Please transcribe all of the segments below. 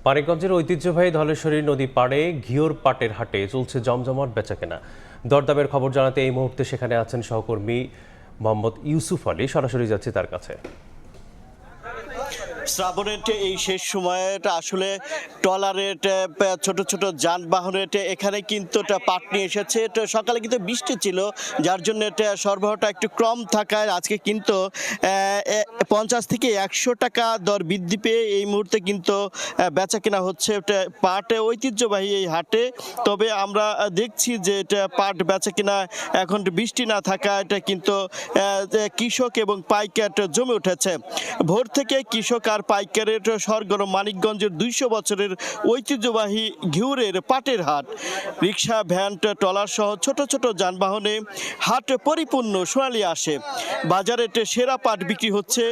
মানিকগঞ্জের ঐতিহ্যবাহী ধলেশ্বরী নদী পাড়ে ঘিওর পাটের হাটে চলছে জমজমাট বেচাকেনা। দরদামের খবর জানাতে এই মুহূর্তে সেখানে আছেন সহকর্মী মোহাম্মদ ইউসুফ আলী। সরাসরি যাচ্ছি তার কাছে। শ্রাবণের এই শেষ সময়টা আসলে ট্রলারের ছোট ছোট যানবাহনের এখানে কিন্তু পাট নিয়ে এসেছে। সকালে কিন্তু বৃষ্টি ছিল, যার জন্য সরবরাহটা একটু কম থাকায় আজকে কিন্তু 50 থেকে 100 টাকা দর বৃদ্ধি পেয়ে এই মুহূর্তে কিন্তু বেচা কেনা হচ্ছে পাট ঐতিহ্যবাহী এই হাটে। তবে আমরা দেখছি যে এটা পাট বেচা কেনা এখন বৃষ্টি না থাকা এটা কিন্তু কৃষক এবং পাইকার জমে উঠেছে। ভোর থেকে কৃষক আর পাইকারের সরগরম মানিকগঞ্জের 200 বছরের ঐতিহ্যবাহী ঘিউরের পাটের হাট। রিক্সা, ভ্যান, ট্রলার সহ ছোট ছোট যানবাহনে হাট পরিপূর্ণ সোনালি আসে। বাজারে সেরা পাট বিক্রি হচ্ছে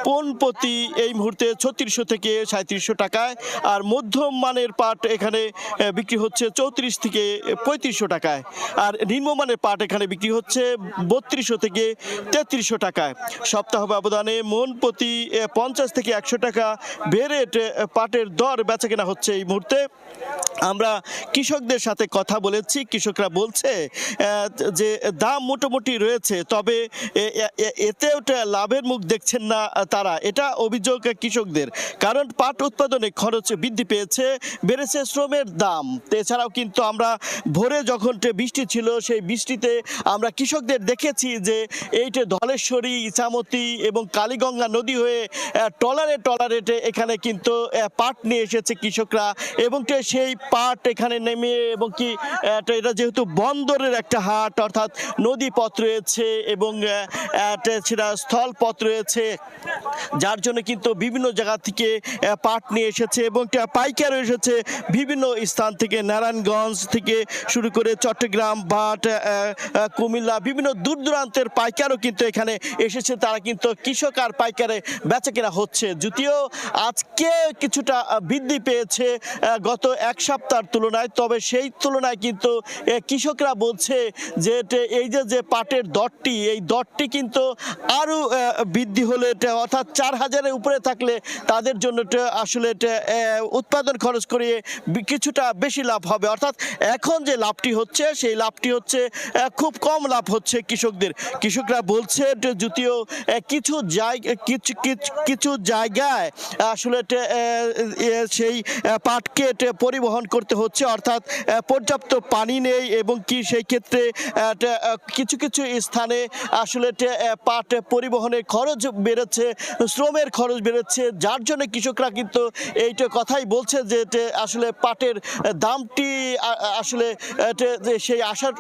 পণ প্রতি এই মুহূর্তে 3600 থেকে 3700 টাকায়, আর মধ্যম মানের পাট এখানে বিক্রি হচ্ছে 34 থেকে 3500 টাকায়, আর নিম্নমানের পাট এখানে বিক্রি হচ্ছে 3200 থেকে 3300 টাকায়। সপ্তাহ ব্যবধানে মন প্রতি 50 থেকে 100 টাকা বেড়ে পাটের দর বেচা কেনা হচ্ছে। এই মুহূর্তে আমরা কৃষকদের সাথে কথা বলেছি। কৃষকরা বলছে যে দাম মোটামুটি রয়েছে, তবে এতেও লাভের মুখ দেখছেন না তারা। এটা অভিযোগ কৃষকদের, কারণ পাট উৎপাদনে খরচ বৃদ্ধি পেয়েছে, বেড়েছে শ্রমের দাম। এছাড়াও কিন্তু আমরা ভোরে যখন বৃষ্টি ছিল, সেই বৃষ্টিতে আমরা কৃষকদের দেখেছি যে এইটা ধলেশ্বরী, ইছামতি এবং কালীগঙ্গা নদী হয়ে ট্রলারে এখানে কিন্তু পাট নিয়ে এসেছে কৃষকরা, এবং সেই পাট এখানে নেমে এবং কি এটা যেহেতু বন্দরের একটা হাট, অর্থাৎ নদী পথ রয়েছে এবং সেটা স্থলপথ রয়েছে, যার জন্য কিন্তু বিভিন্ন জায়গা থেকে পাট নিয়ে এসেছে এবং পাইকার এসেছে বিভিন্ন স্থান থেকে, নারায়ণগঞ্জ থেকে শুরু করে চট্টগ্রাম, ভাট, কুমিল্লা, বিভিন্ন দূর দূরান্তের পাইকারও কিন্তু এখানে এসেছে। তারা কিন্তু কৃষক আর পাইকারে বেচা কেনা হচ্ছে। যদিও আজকে কিছুটা বৃদ্ধি পেয়েছে গত এক সপ্তাহের তুলনায়, তবে সেই তুলনায় কিন্তু কৃষকরা বলছে যে এই যে পাটের দরটি, এই দরটি কিন্তু আরও বৃদ্ধি হলে, অর্থাৎ 4000-এর উপরে থাকলে তাদের জন্য আসলে উৎপাদন খরচ করিয়ে কিছুটা বেশি লাভ হবে। অর্থাৎ এখন যে লাভটি হচ্ছে, সেই লাভটি হচ্ছে খুব কম লাভ হচ্ছে কৃষকদের। কৃষকরা বলছে যদিও কিছু জায়গায় আসলে সেই পাটকে পরিবহন করতে হচ্ছে, অর্থাৎ পর্যাপ্ত পানি নেই, এবং কি সেই ক্ষেত্রে কিছু কিছু স্থানে আসলে পাট পরিবহনের খরচ বেড়েছে, শ্রমের খরচ বেড়েছে, যার জন্য কৃষকরা কিন্তু এইটা কথাই বলছে যে আসলে পাটের দামটি আসলে সেই আশার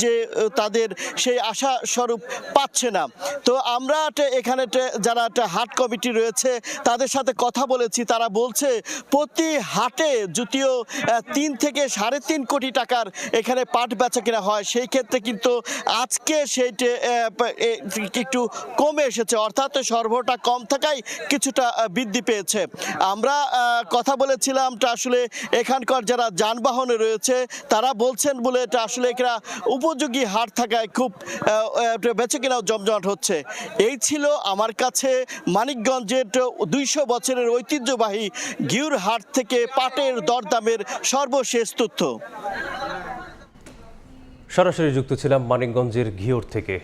যে তাদের সেই আশা স্বরূপ পাচ্ছে না। তো আমরা এখানে যারা হাট কমিটি রয়েছে তাদের সাথে কথা বলেছি। তারা বলছে প্রতি হাটে যদিও 3 থেকে 3.5 কোটি টাকার এখানে পাট বেচা কেনা হয়, সেই ক্ষেত্রে কিন্তু আজকে সেইটা একটু কমে এসেছে, অর্থাৎ সরবরাহটা কম থাকায় কিছুটা বৃদ্ধি পেয়েছে। আমরা কথা বলেছিলাম আসলে এখানকার যারা যানবাহনে রয়েছে তারা বলছেন বলে এটা আসলে এখানে উপযোগী হাট থাকায় খুব বেচা কেনাও জমজমাট হচ্ছে। এই ছিল আমার কাছে মানিকগঞ্জের 200 বছরের ঐতিহ্যবাহী ঘিউর হাট থেকে পাটের দরদামের সর্বশেষ তথ্য। সরাসরি যুক্ত ছিলাম মানিকগঞ্জের ঘিওর থেকে।